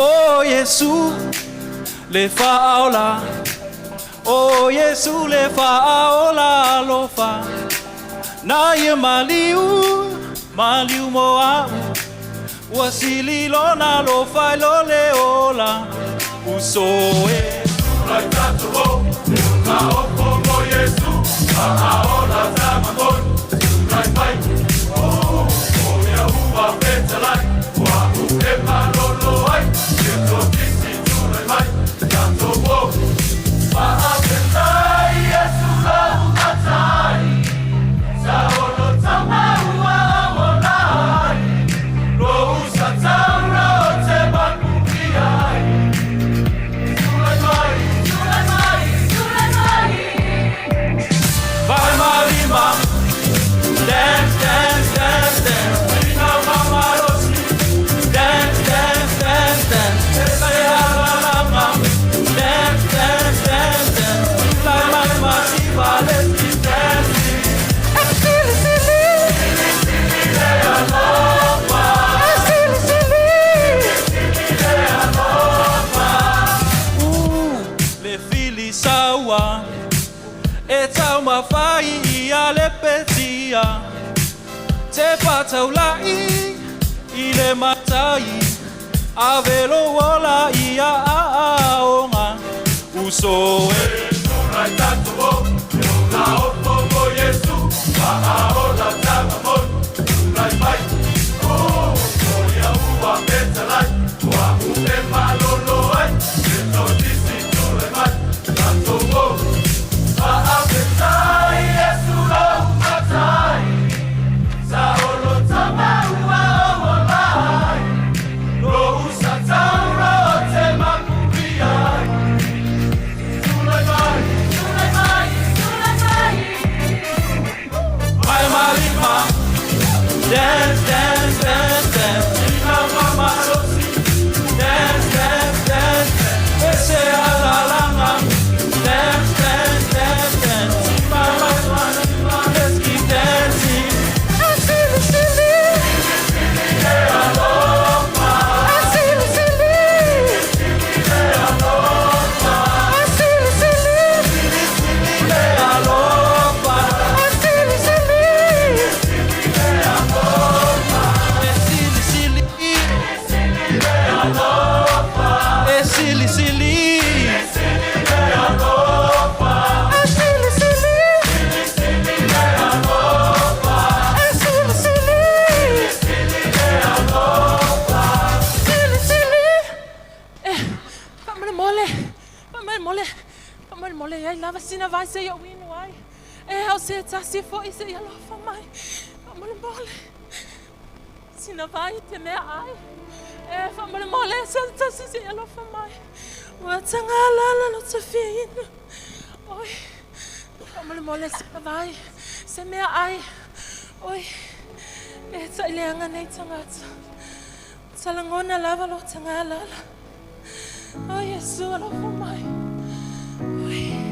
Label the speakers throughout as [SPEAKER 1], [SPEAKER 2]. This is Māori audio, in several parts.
[SPEAKER 1] Oh Yesu le faola, oh Yesu le faola lo fa. Na ye maliu moa, wasili lona lo fa lo le ola. Usoe
[SPEAKER 2] like that ho, na opo mo Yesu, faola zamamon, like fight. Oh, ya uba betalai, wa uema lo ai.
[SPEAKER 1] Etau mafai ia le petia, te pataulai ile matai, avelo wala ia aonga usoe.
[SPEAKER 2] Like that ho, na opo mo Yesu, faola zamamon, like fight. Oh, ya uba betalai, wa uema lo ai. Eto disi tule mai, tanto ho.
[SPEAKER 1] Dance, dance, dance, dance. Ina mama losi. Dance, dance, dance, dance. Ese alalanga. Dance, dance, dance, dance. Mama, let's keep dancing. Silly, silly.
[SPEAKER 3] Sina vai se yo win wai. How se ta si fo ise yalo for mai. Famole mole. Sina vai te me ai. Famole mole se ta si se yalo for mai. Wa tanga la la no te fin. Oi. Famole mole se vai. Se me ai. Oi. Ta ilenga nei tangata. Salangona lava lo tanga la la. Oh Yesu lo for mai. Oi.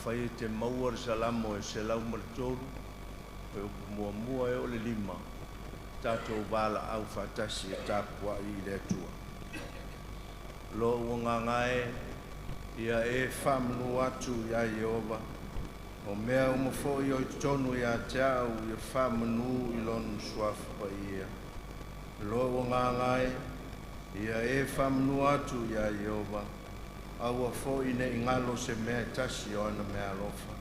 [SPEAKER 2] Fai te maua salamo e se lau martoru pe mua mua e o le lima tatou wala au fatasi e tapua I le tua lo uangangae
[SPEAKER 4] ia e whamnu atu ia Jehova. O mea umafo i o tonu ia te au ia whamnu i lonu suafu pa ia. Lo o ngai ia e whamnu atu ia Jehova. Aua fo i ne ingalo se mea tasi o ana mea lofa.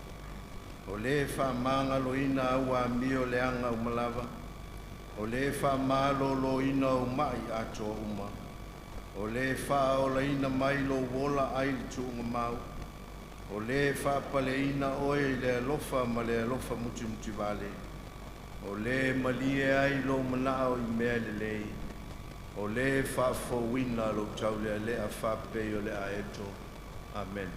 [SPEAKER 4] O le whamanga lo ina au a mio le anga umalava. O le whamalo lo ina umai ato uma. O le wha o la ina mai lo wola ai tuunga mau. O le wha pale ina oe le alofa ma le alofa muti muti vale. O le malie ai lo manao i mea le lei. O le wha fowina lo tau le a wha pe o le a eto. Amen.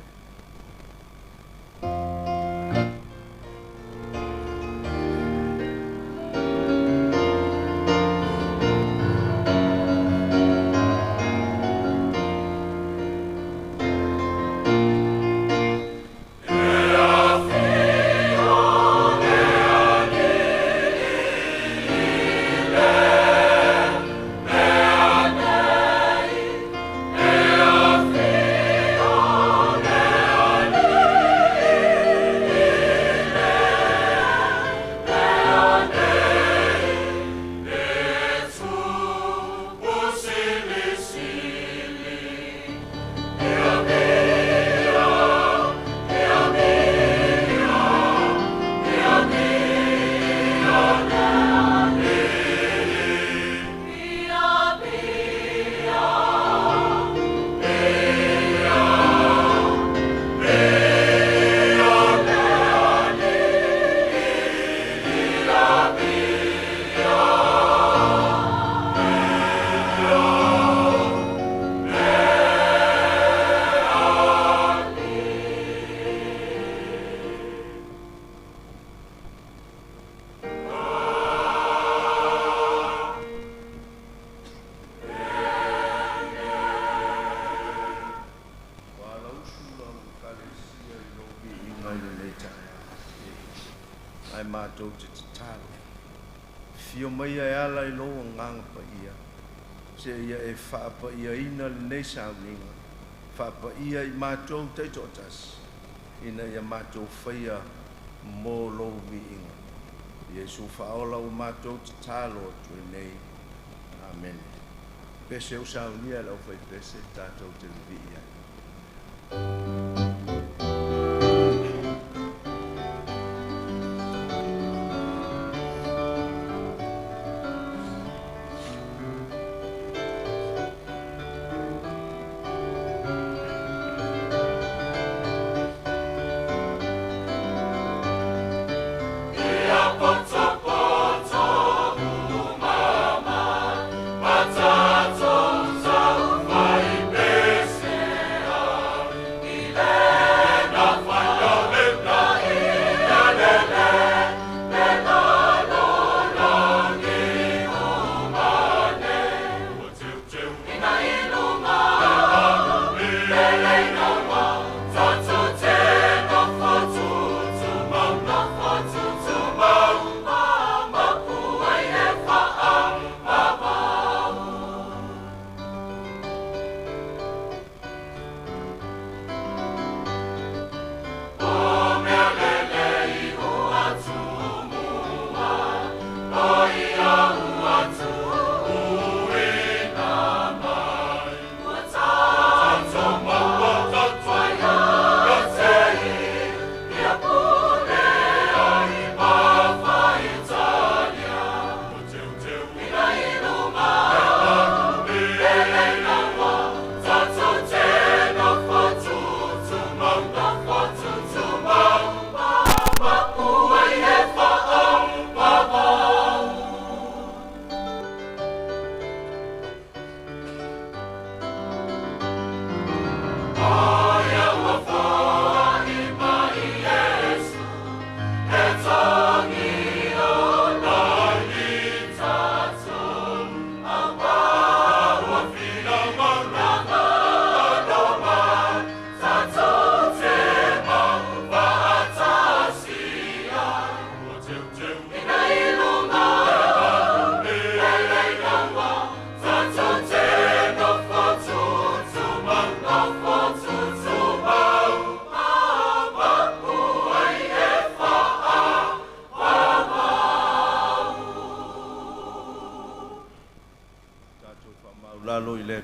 [SPEAKER 4] Ai mātou te tatale. Fio mai ai ala I loa nganga pa ia. Se ia e whaapa ia ina le nei sauninga. Whaapa ia I mātou te totas. Ina ia mātou whaia mō lovi inga. Iesu whaola o mātou te tālo atu nei. Amen. Pese o saunia lau whai pese tātou te vi ia.
[SPEAKER 2] Ila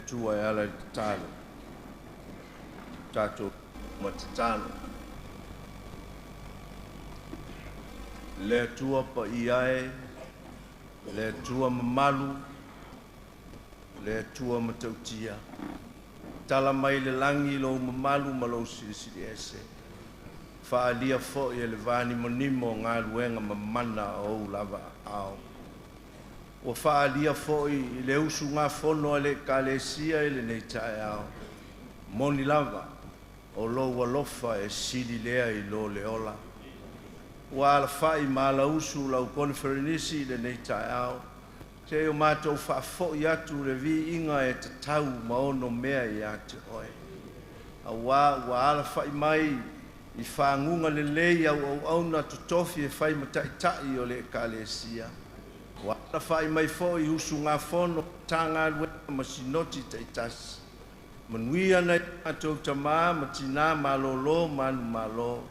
[SPEAKER 4] tua e ala te talo. Tato matatalo. Le tua pa iae, le tua mamalu, le tua matautia. Tala mai le langi lo mamalu ma lo sirisiri ese. Whaalia fo i le vani monimo ngā luenga mamana o lava ao. O whaalia fo i le usu ngā fono le kalesia i le nei tae ao. Moni lava o lo walofa e sili lea i lo le ola. Wa ala whai ma la usu lau konferenisi i le nei tae ao. Te o mātou whaafo i atu le vi inga e te tau maono mea i ate oe. A wa ala whai mai i whaangunga le lei au na tutofi e whai mataitai o le kalesia. Wa ala whai mai fo i usu ngā whono tanga luenga masinoti taitasi. Manuia nei mātou tamā matina malolo manu malo.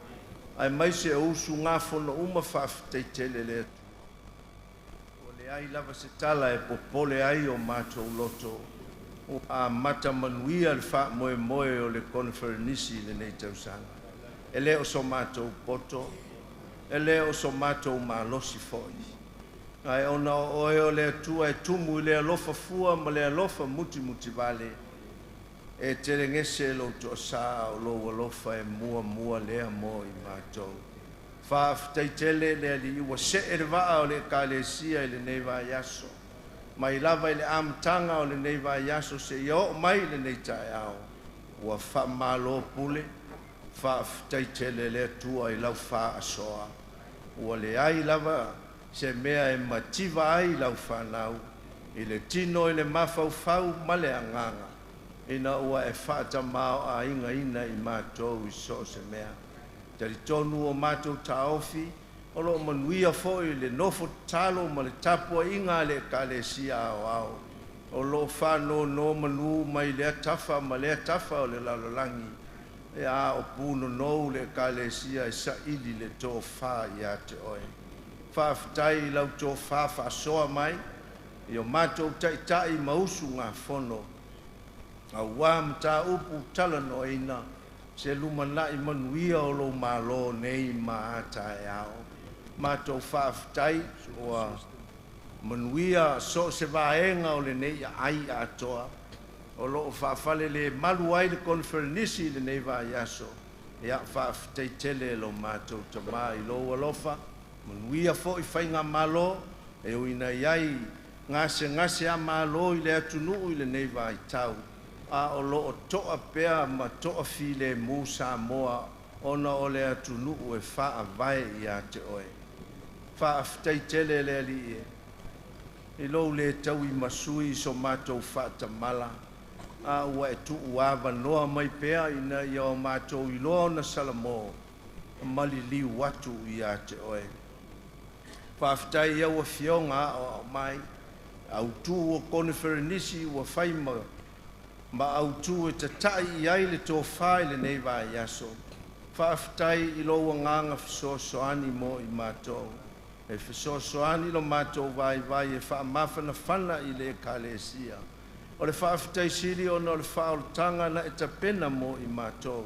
[SPEAKER 4] Ai mai se usu ngā whono uma whaafateitele le atu. Ai lava se tala e popole ai o mātou loto o a mata manuia le wha moe moe o le konferenisi le nei tausanga. E leo so mātou poto, e leo so mātou malosi foi. Ai ona oe o le atua e tumu i le alofa fua ma le alofa muti muti vale. E tere ngese lo to sa o lo alofa e mua lea mo i mātou. Whaaftei le li ua se e le waa o le kalesia i le neiva yaso. Mai lava i le amtanga o le neiva yaso se i o mai le nei tae ao. Ua wha malo pule, whaaftei le tua i lau wha asoa. Ua le ai lava se mea e mativa ai lau whanau. I le tino i le mawhau ma le anganga. Ina ua e whaata mao a inga ina i mātou i so se mea. Tari tonu o mātou taofi, o lo manuia foi le nofo talo ma le tapua inga le kalesia au au. O lo whano no manu mai le tafa ma le tafa o le lalolangi. E a o puno no le kalesia e sa ili le tō wha i a te oe. Whaafitai lau tō wha whasoa mai, i o mātou taitai mausu ngā whono. A wā mta upu tala no eina, se lumana i manuia o lo malo nei maata e ao. Mātou whaafitai o manuia so se vaenga o le nei ai atoa. O lo whaafale le malu ai le konferenisi le nei va yaso. E a whaafitai tele lo mātou tamā i lo alofa. Manuia fo i whainga malo e o ina iai ngase a malo i le atunu i le nei va i tau. A o lo toa pea ma toa file Musa moa ona o le atunu e wha vai i a te oe. Wha aftai tele le ali e. I lo le tau i masui so mātou wha tamala. A ua e tu uava noa mai pea ina i o mātou i loa na salamo. Mali liu watu i a te oe. Wha aftai ia ua fionga o mai. Au tu o konferenisi ua whaima. Ma au tu e te tai i aile tō whai le nei vai yaso. Whaafitai i loa nganga whasosoani mo i mātou. E whasosoani lo mātou vai e whaamawhana whana i le kalesia. O le whaafitai siri o no le whaoltanga na e tapena mo i mātou.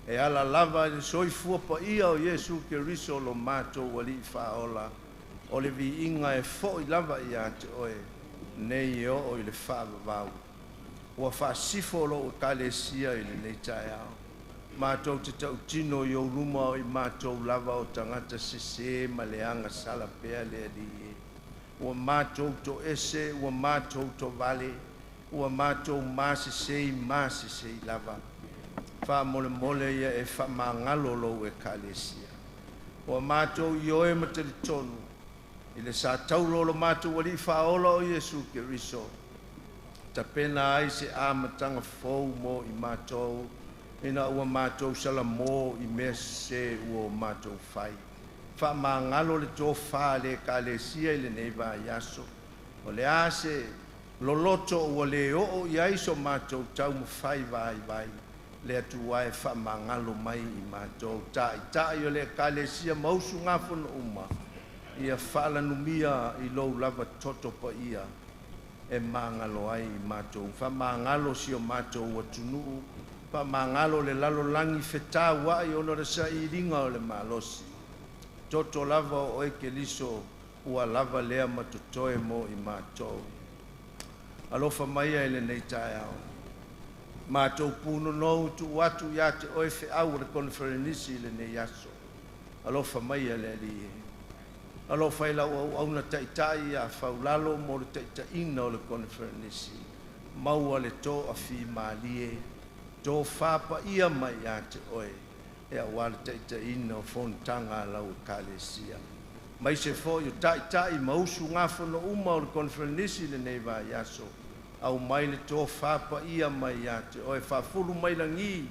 [SPEAKER 4] E ala lava i le soifua pa ia o Jesu ke riso lo mātou wali i whaola. O le vi inga e fo i lava i a te oe. Nei o i le whaavavau. Ua whaasifo lo o kalesia i le nei tae ao. Mātou te tau tino i o ruma o i mātou lava o tangata sese ma leanga sala pea le ali e. Ua mātou to ese, ua mātou to vale, ua mātou māsesei lava. Wha mole ia e wha mangalo lo e kalesia. Ua mātou i oe matari tonu. I le sa taulo lo mātou wali whaola o Jesu ke riso. Ta pena ai se amatanga fou mo i mātou, ina ua mātou sala mo i mese ua mātou whai. Wha mangalo le tō wha le kalesia i le neiva yaso. O le ase loloto ua le o i aiso mātou tau mo whai vai. Le atu wae wha mangalo mai i mātou. Tai o le kalesia mausu ngāwhuna uma. Ia wha lanumia i lou lava toto pa ia. e mangalo ai mātou. Wha mangalo si o mātou atunu, wha mangalo le lalo langi whetā wai ono re sa I ringa o le malosi. Toto lava o e ke liso ua lava lea matotoe mo I mātou. Alofa mai ai le nei tae au. Mātou puno nou tu watu ia te oe whi au re konferenisi le nei aso. Alofa mai ai le li e. Alofa ila au na taitai a faulalo mo le taitai ina o le konferenisi. Maua le to a fi malie. To whapa ia mai ia te oe. E a wale taitai ina o fontanga lau kalesia. Mai se fo yo taitai mausu ngafono uma o le konferenisi le nei vai aso. Au mai le tō whapa ia mai ia te oe whafuru mai langi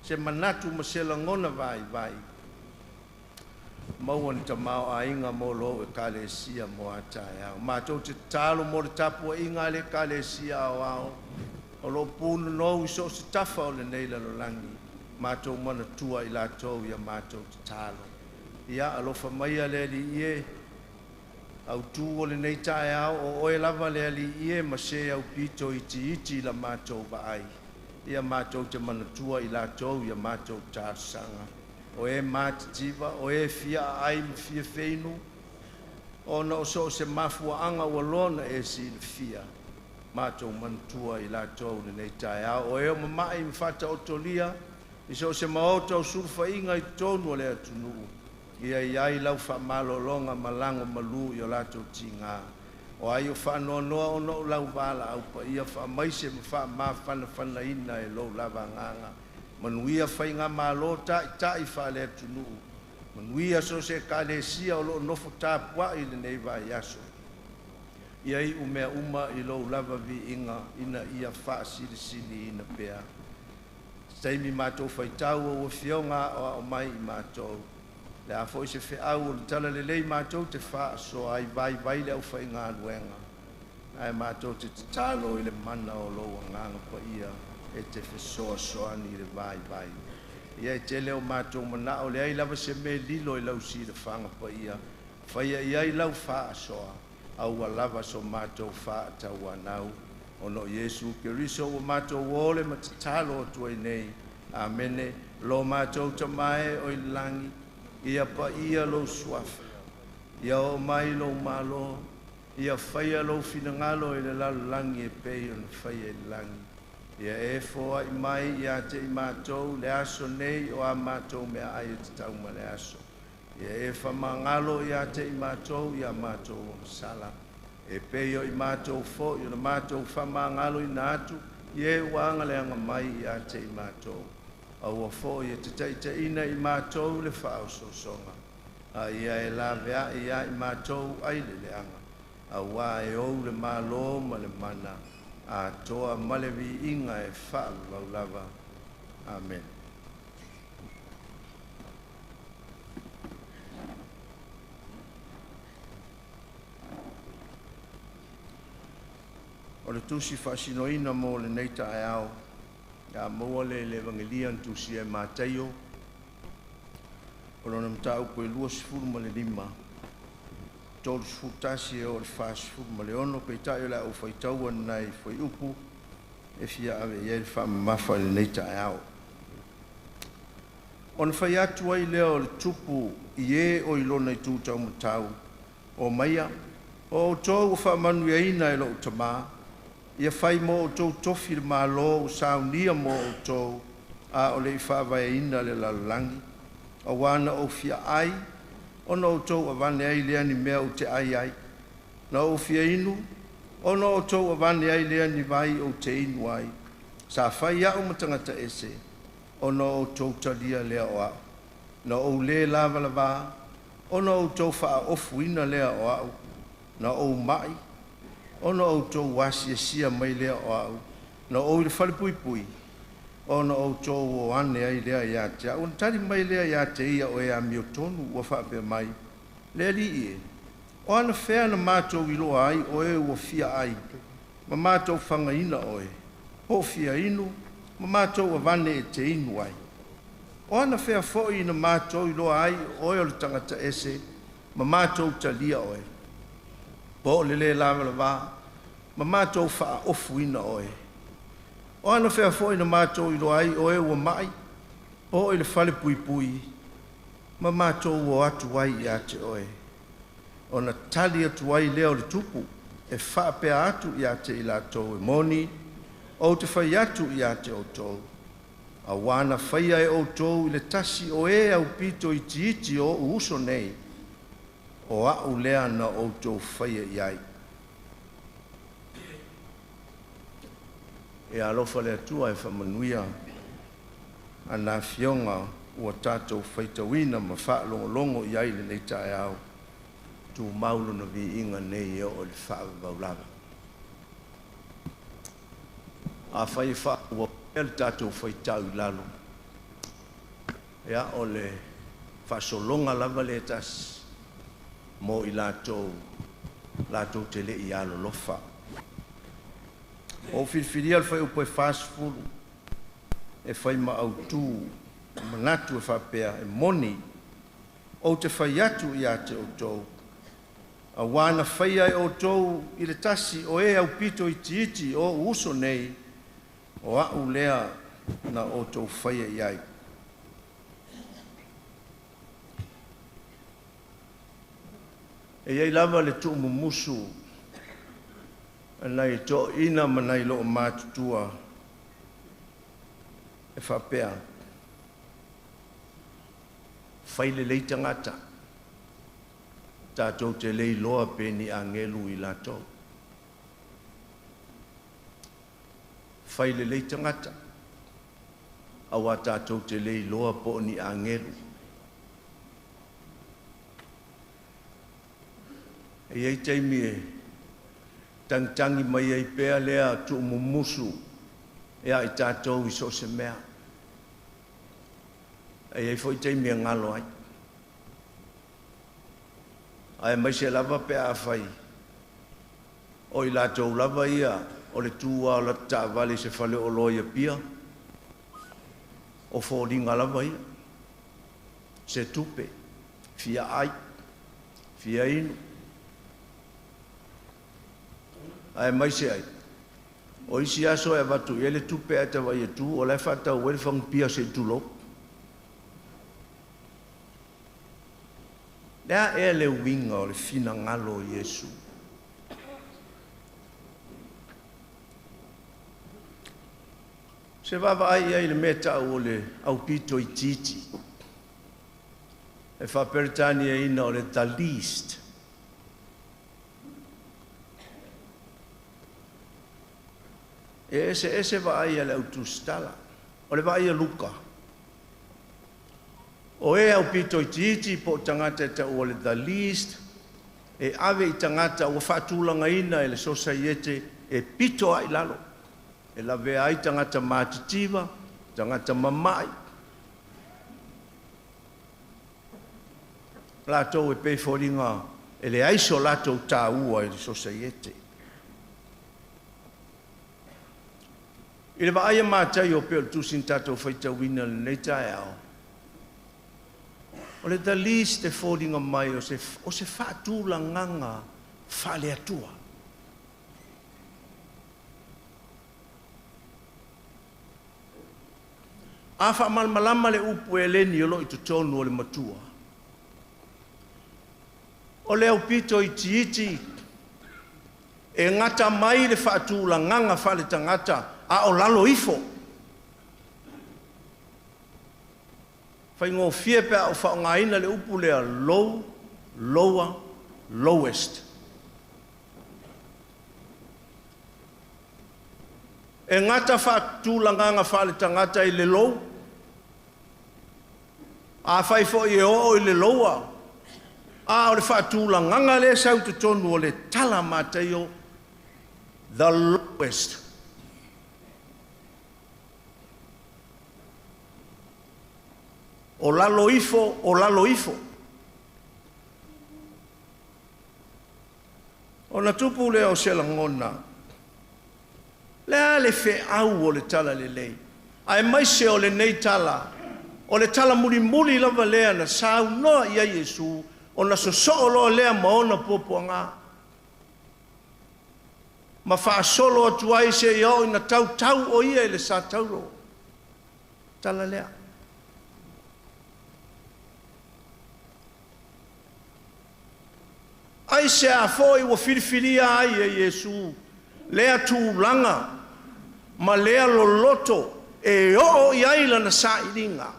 [SPEAKER 4] se manatu ma se langona vai. Maua ni tamau a inga mo lo e kalesia mo atai au. Mātou te talo mo le tapua inga le kalesia au. O lo punu no iso se tafa o le nei lalo langi. Mātou mana tua I la tau ia mātou te talo. Ia alofa mai a le li ie. Au tu o le nei tae au o oe lava le ali ie ma se au pito iti la mātou vaai. Ia mātou te manatua I la tau ia mātou tārsanga. O e mātitiva, o e fia ai ma fia feinu. O na o so se mafua anga o lona e si le fia. Mātou manatua I la tau le nei tae au. O e o mamai mfata o tolia. I so se maota o surfa inga I tonu o le atunuu. Ia iai lau wha malolonga malango malu I o lato tinga. O ai o wha noa noa o no lau wala au pa ia wha maise ma wha ma whana ina e lo lava nganga. Manuia whai ngā malo tai wha le tunu. Manuia so se ka le sia o lo nofo tāpua I le nei vai aso. Iai umea uma I lo lava vi inga ina ia wha siri ina pea. Taimi mātou whai tau o whionga o mai I mātou. Le a foi se fe au le tala le lei mātou te wha so ai vai le au whai ngā luenga. Ai mātou te talo I le mana o loa nganga pa ia e te whesoa ni le vai. Ia e te leo mātou mana o le ai lava se me lilo I lau si le whanga pa ia. Whaia ia I lau wha soa au a lava so mātou wha tau anau. Ono Yesu ke riso o mātou wole ma te talo o tuai nei. Amene lo mātou tamae o I langi. Ia pa ia lo suafa. Ia o mai lo malo. Ia whaia lo finangalo I le lalo langi e pei o na whaia I langi. Ia e foa I mai ia te I mātou le aso nei o a mātou mea ai te tau ma le aso. Ia e whamangalo ia te I mātou ia mātou o masala. E pei o I mātou fo I na mātou whamangalo I nātu. Ia e wanga le anga mai ia te I mātou. Au a fo ia te taita ina I mātou le whao songa. A ia e la vea ia I mātou ai le anga. A wā e ou le mālo ma le mana. A toa malevi inga e wha laulava. Amen. O le tusi whasinoina mo le neita e au. Ka moa le evangelia ntusi e Mātaio. O lona mtau koe lua sifuru ma le lima. Tolu sifuru tasi e o le wha sifuru ma le ono. Pei tai o la o whaitaua nai whai upu. E fia ave e le wha mafa le neita e au. O na whai atu ai leo le tupu I e o ilona I tūtau mtau. O maia. O tōu o wha manu e ina e lo utamaa. Ia whai mo o tōu tofi le mālo o saunia mo o tōu a o le I whawai ina le lalangi. A wana o fia ai, ona o tōu a vane ai lea ni mea o te ai. Na o fia inu, ona o tōu a vane ai lea ni vai o te inu ai. Sa whai au matangata ese, ona o tōu talia lea o au. Na o le lava lava, ona o tōu wha ofu ina lea o au. Na o mai, ona o tōu wasi e sia mai lea o au. Na o le whale pui. Ona o tōu o ane ai lea ia te au. Tari mai lea ia te ia o e a mio tonu ua whape mai. Lea li ie. O ana whea na mātou iloa ai o e ua fia ai. Ma mātou whanga ina o e. Ho fia inu. Ma mātou a vane e te inu ai. O ana whea fōi na mātou iloa ai o e o le tangata ese. Ma mātou talia o e. Po le lava lava, ma mātou wha ofu ina oe. O ana whea fo ina mātou i roai oe ua mai, o i le whale pui pui, ma mātou o atu wai i ate oe. O na tali atu wai leo le tupu, e wha pea atu i ate i lātou e moni, o te whai atu i ate o tou. A wana whaia e o tou i le tasi o e au pito i tiiti o uso nei, o au lea na o tou whaia i ai. E alofa le atua e whamanuia ana fionga ua tātou whaitawina ma whaalongolongo i ai le nei tae au. Tu maulu na vi inga nei e o le whaavaulava. A whai ua el tātou whaitau i lalo. Ea o le whasolonga lava le tas mo i lātou te le i alo lofa. O whiwhiria le whai upo e whasfuru, e whai ma au tū, manatu e whapea, e moni, o te whai atu i ate o tou. A wana whaia e o tou i le tasi o e au pito i tiiti o uso nei, o au lea na o tou whaia i ai. E iei lava le tu mumusu, anai to ina manai lo mātutua e whapea. Whaile lei tangata, tātou te lei loa peni a ngelu i lātou. Whaile lei tangata, awa tātou te lei loa poni a ngelu. E iei teimi e tangtangi mai ei pea lea tu mumusu ea i tātou i so se mea. E ei foi teimi e ngalo ai. Ai mai se lava pea a whai. O i lātou lava ia o le tua o la tāwale se whale o loia pia. O fōringa lava ia. Se tupe. Fia ai. Fia inu. Ai mai se ai. O isi aso e watu, ele tupe e te wai e tu, o le whata o ele whang pia se tu lo. Lea e le winga o le fina ngalo Yesu. Se wawa ai le meta o le au pito i titi. E whaperitani e ina o le the least. E ese va ai le autostala. O le va ai Luka. O e au pito i titi po tangata te o le the least. E ave i tangata o whatulanga ina e le society e pito ai lalo. E la vea ai tangata mātitiva, tangata mamai. Lato e pe foringa e le aiso lato ta ua e le society. I le vaia mātai o peo tusin tātou whaita wina le nei tae au. O le the least e fōringa mai o se whātūla nganga whale atua. A whamalmalama le upu e leni o lo i tutonu o le matua. O le au pito i tiiti e ngata mai le whātūla nganga whale tangata a o lalo ifo. Whai ngō fie pia o whaongaina le upu lea low, lower, lowest. E ngata whaatūlanga ngā whale tangata i le low. A whai fo i o i le lower. A o le whaatūlanga ngā le sau te tonu o le tala mātai o the lowest. O lalo ifo, o lalo ifo. O na tupu lea o sela ngona. Lea le fe au o le tala le lei. Ai mai se o le nei tala. O le tala muli muli lava lea na sau noa ia Yesu. O na so o loa lea maona popo ngā. ma whaasolo atu ai se iau ina tau o ia i le sa tauro. Tala lea. Ai se a foi wa filifilia ai e Yesu. Lea tūlanga. Ma lea loloto e o iai lana sa ilinga.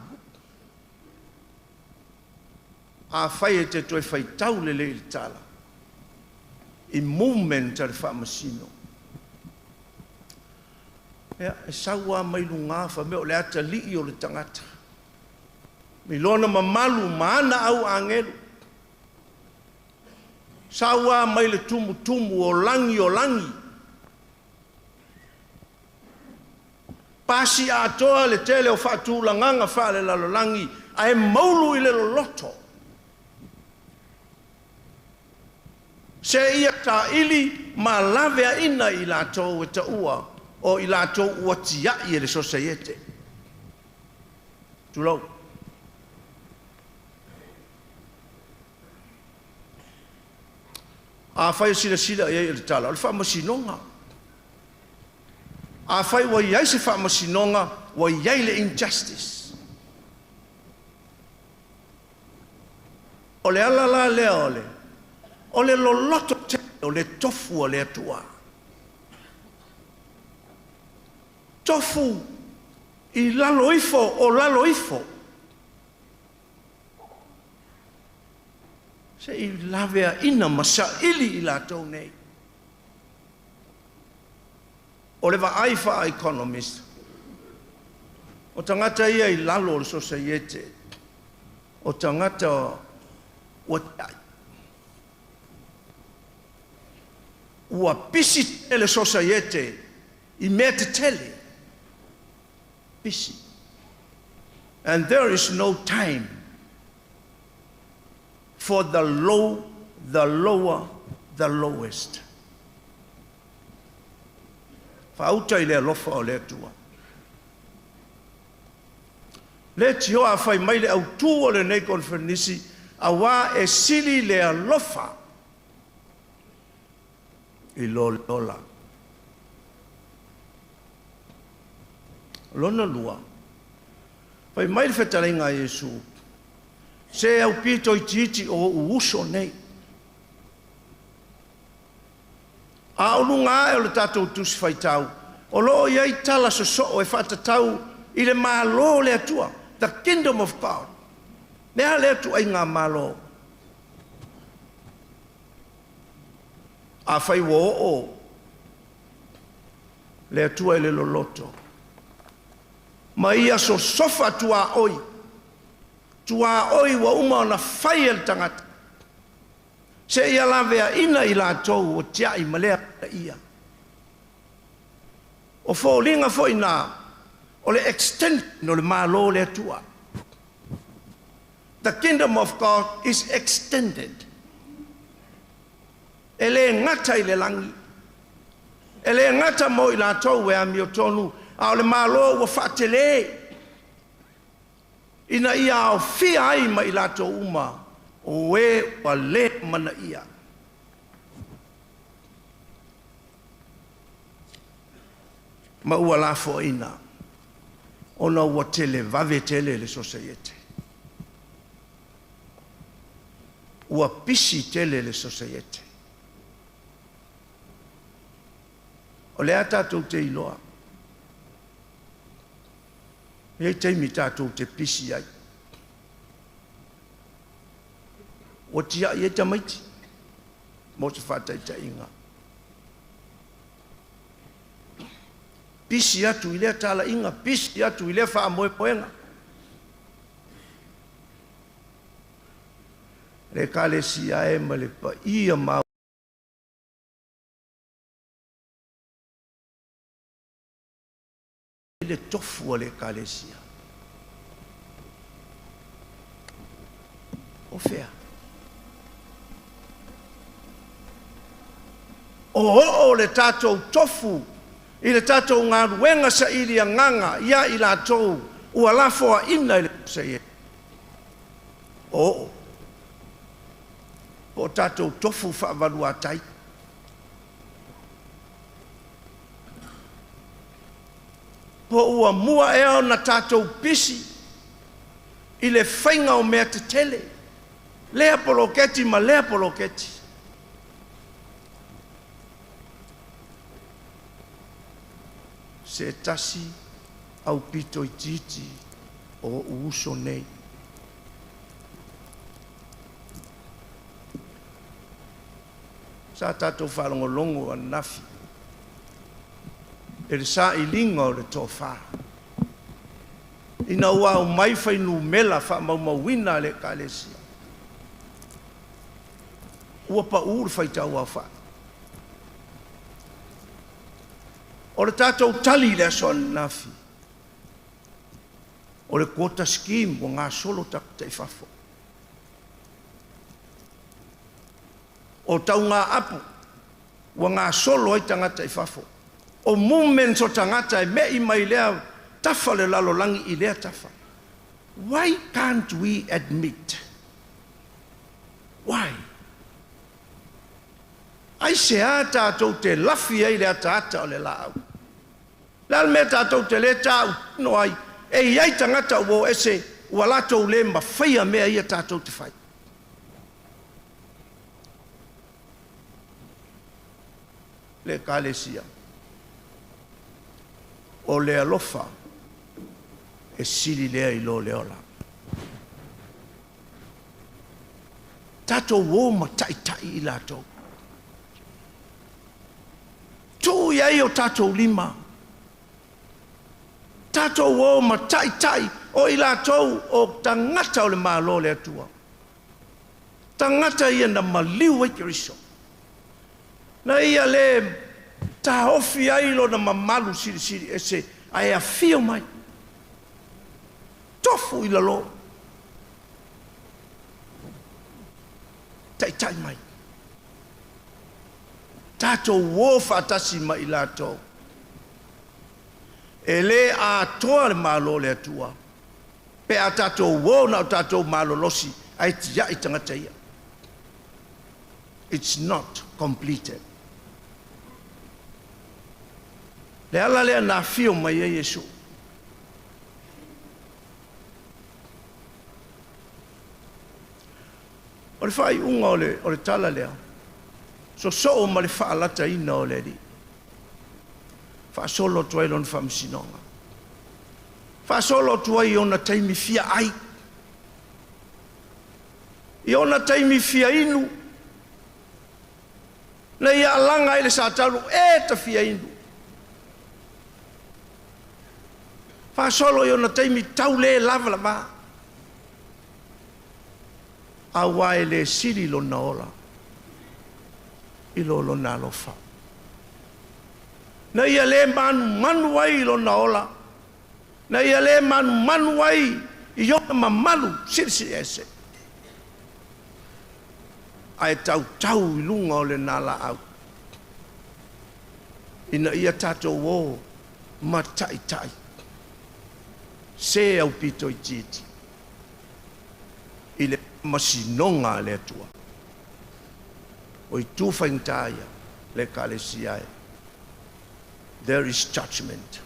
[SPEAKER 4] A fai e te toi fai tau le le tala. I movement al whamasino. Ea, e saua mai lunga wha meo le ata li o le tangata. Mi lona mamalu maana au angelu. Saua mai le tumu o langi. Pasi a toa le tele o whatu langanga wha le lalolangi. A e maulu i le loloto. Se ia ta ili ma lavea ina i la tau e ta ua o i la tau ua tia i e le sosaiete. Tulau. A whai sila i e le tala. Ole wha masinonga. A whai wa iai se wha masinonga wa iai le injustice. Ole alala lea ole. O le loloto te, o le tofu o le atua. Tofu i laloifo o laloifo. Se i lavea ina masa ili i la tau nei. O le vaaifa economist. O tangata ia i lalo o le sosaiete. O tangata o tai. Ua pisi tele sosaiete I mea te tele. Pisi. And there is no time for the low, the lower, the lowest. Whauta I le alofa o le atua. Le tio a whai mai le au tū o le nei konferenisi a wā e sili le alofa I lola. Lona lua. Whai mai le whetarenga a Yesu. Se au pito I titi o uuso nei. A olu ngā e o le tātou tusi whai tau. O loo iai tala so o e whatatau I le mālo le atua. The kingdom of God. Mea le atua I ngā mālo. A whai wo o. Le atua I le loloto. Ma ia so sofa tua oi. Tua oi wa uma ona whai el tangata. Se ia lavea ina I la tau o tia I malea ia. O fo linga fo ina. O le extend no le malo le atua. The kingdom of God is extended. Ele ngata I le langi. Ele ngata mo I la tau e ami o tonu. A o le malo wa whaatele. Ina ia o fia ai ma I la tau uma. O e wa le mana ia. Ma ua la fo ina. Ona ua tele, vave tele le sosaiete. Ua pisi tele le sosaiete. O le atatou te iloa. Ei teimi tatou te pisi ai. O tia I e tamaiti. Mo te whatai ta inga. Pisi atu I lea tala inga. Pisi atu I lea wha moe poenga. Le kale si ae ma le pa ia ma. Le tofu le kale si. O fea. O le tātou tofu I le tātou ngā ruenga sa ili a nganga ia I la tau ua lafoa ina I le saie. O tātou tofu whaavalu a tai. po ua mua e o na tātou pisi i le whainga o mea te tele. Lea poloketi ma lea poloketi. Se tasi au pito i titi o uso nei. Sa tātou whalongolongo a nafi. E le sa i linga o le tō wha. Ina ua o mai whainu mela wha maumawina le kālesia. Ua pa uru whaita ua wha. O le tātou tali le aso nafi. O le quota scheme o ngā solo tak te whafo. O tau ngā apu o ngā solo ai tangata i whafo. O movement o tangata e me i mai lea tafa le lalo langi i lea tafa. Why can't we admit? Why? Ai se a tātou te lafi ai lea tāta o le lau. Lal me tātou te le tāu no ai. E iai tangata o ese ua latou le ma whaia mea ia tātou te whai. Le kālesia. O le alofa e siri lea i lo leola. Tātou o ma tai i lātou. Tū iai o tātou lima. Tātou o ma tai o i lātou o tangata o le mālo le atua. Tangata ia na maliu ai kiriso. Na ia le ta ofi ai lo na mamalu siri ese ai a fio mai. Tofu i lalo. Tai mai. Tātou o whatasi mai i lātou. E le a toa le malo le atua. Pe a tātou o na o tātou malo losi ai tia i tangata ia. It's not completed. Le ala lea na fio mai e Yesu. O le whai unga o le tala lea. So o ma le wha alata ina o le li. Wha solo tuai lon wha msinonga. Wha solo tuai o na taimi fia ai. I o na taimi fia inu. Na ia alanga ele sa talu e ta fia inu. Fa solo yo na taimi taule lava lava. Awa ele siri lo na ola. Ilo lo na lo fa. Na ia le manu wai lo na ola. Na ia le manu wai i yo mamalu siri ese. Ai tau i lunga o le nala au. Ina ia tātou o ma tai. Se au pito i titi. I le masinonga le atua. O i tūwhaintaia le kālesiae. There is judgment.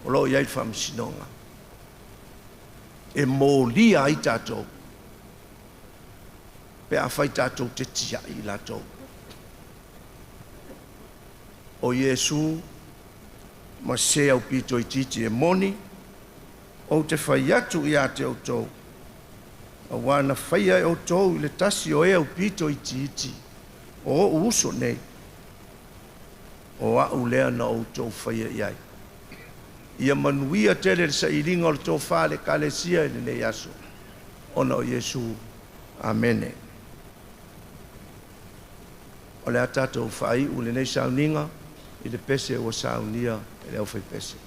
[SPEAKER 4] O lo iai whamasinonga. E mō lia i tātou. Pe a whai tātou te tia i lātou. O Yesu, ma se au pito i titi e moni, o te whai atu i a te au tau. A wana whai ai au tau i le tasi o e au pito i titi, o uso nei, o au lea na au tau whai ai ai. Ia manuia tele sa i ringa o le tau whale kālesia i le yaso. Ona o Yesu, amene. O le atatou whai u le nei sauninga, i le pese o saunia, e le au whai pese.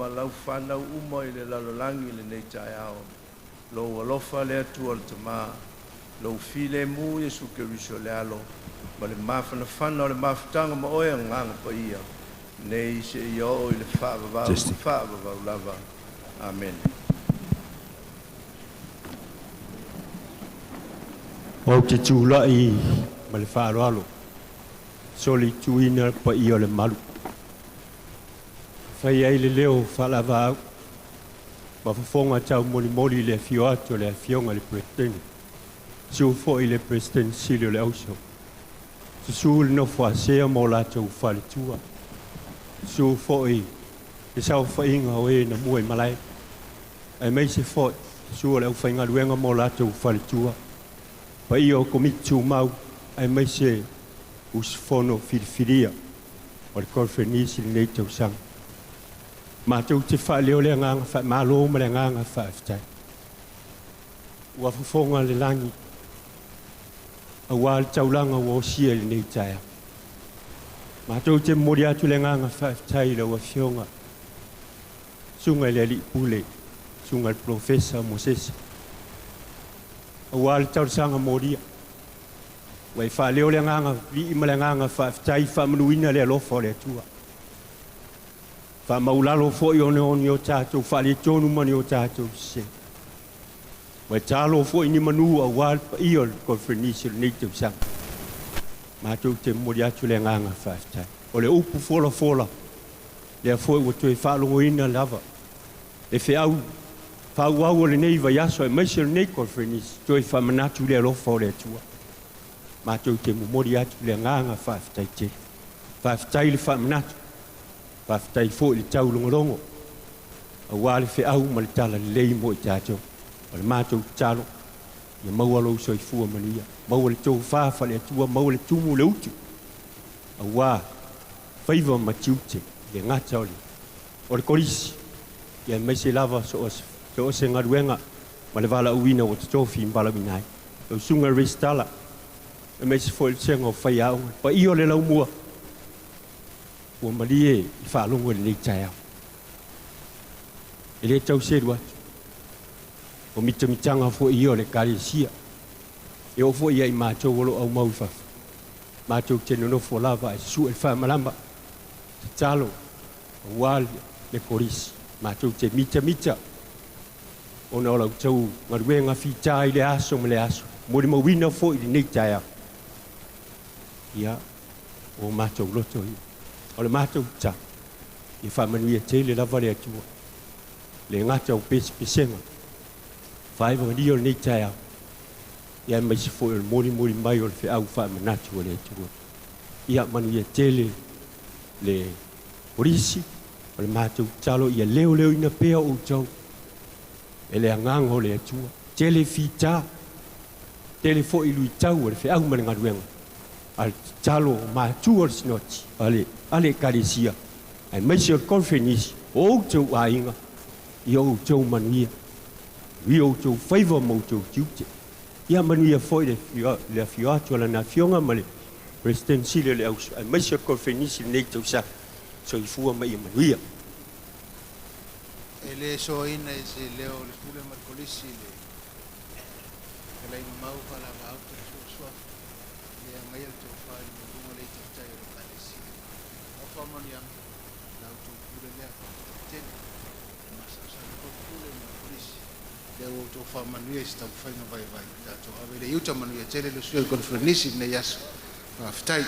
[SPEAKER 4] ma lau whanau uma i le lalolangi le nei tai ao. Lo alofa le atua le tama. Lo file mu Yesu Keriso le alo. Ma le mawhana whana o le mawhatanga ma oe nganga pa ia. Nei se i o i le whaavavau lava. Amen.
[SPEAKER 5] O te tūlai ma le whaaroalo. Soli tuina pa i o le malu. Whai ai le leo whalava au. Ma whafonga tau moli le fio ato le fionga le presidente. Siu fo i le presidente Silio le auso. Siu le no whaasea mo lato whale tua. Siu fo i le sao whainga o e na mua malai. Ai mei se fo siu le au whainga luenga mo lato whale tua. Pa i o komitu mau ai mei se usfono filfiria. O le konfrenisi le nei tau sang. Ma tau te wha leo le nganga wha malo ma le nganga wha aftai. Ua whafonga le langi. A wā le taulanga o sia le nei taia. Ma tau te mori atu le nganga wha aftai le ua fionga. Sunga le ali pule. Sunga le profesa Mosesa. A wā le tausanga moria. Wai wha leo le nganga li ima le nganga wha aftai wha manuina le alofa o le atua. Fa maulalo fo i one o tātou, fa le tonu mani o tātou se. Wai tālo fo i ni manu a wāl pa i o konfrenisi o nei tau sang. Mātou te mori atu le nganga whaaftai. O le upu fola. Le a fo i watu e whaalongo ina lava. E whi au, whau au o le nei vai aso e maisi o nei konfrenisi. To e whamanatu le alofa o le atua. Mātou te mori atu le nganga whaaftai te. Whaaftai le whamanatu. Whaftai fo i tau longolongo. A wale whi au ma le tala lei mo i tātou. O le mātou talo. Ia maua lau so i fua mania. Maua le tau whaafa le atua, maua le tumu le utu. A wā, whaiva ma tiute, le ngata o le. O le korisi. Ia meise lava so o se ngaruenga. Ma le wala uina o te tofi mbala minai. O sunga restala. E meise fo il senga o whai au. Pa i o le lau mua. Ua malie i whaalongo le nei tai au. E le tau seru atu. O mitanga fo i o le kare sia. E o fo i ai mātou walo au mau whafu. Mātou te nonofo lava e su e whamalamba. Te talo, o wali, le korisi. Mātou te mita. O na olau tau ngaruenga whita i le aso ma le aso. Mori mawina fo i le nei tai au. Ia, o mātou loto i. O le mātou ta, i whamanuia te le lava le atua. Le ngata o pesenga. Whaiva ni o nei tai au. Ia mai se fo o mori mai o le whiau whamanatu o le atua. Ia manuia te le orisi. O le mātou talo ia leo ina pea o tau. E le anganga o le atua. Te le whita. Te le fo i lui tau o le whiau mani ngaruenga. Al talo mātua o le sinoti. Ale karesia. Ai maisi o konfrenisi. O tau ainga. I o tau manuia. I o tau whaiva mau tau tiute. Ia manuia foi le fio atu ala na fionga ma le President Silio le ausu. Ai maisi o konfrenisi nei tau sa. So i fua mai manuia.
[SPEAKER 6] E le so ina e se leo le fule markolisi le. E la ina mau pala va auto suaf. Le a mai al tau whai mo runga le tau tai o le karesia. O whamani am, lau tau pule lea, tene, masa sa le tau pule markolisi. Le o tau whamanuia si tau whainga vai. Tato awe le iuta manuia tele le sui konfrenisi ne yaso. Whaftai.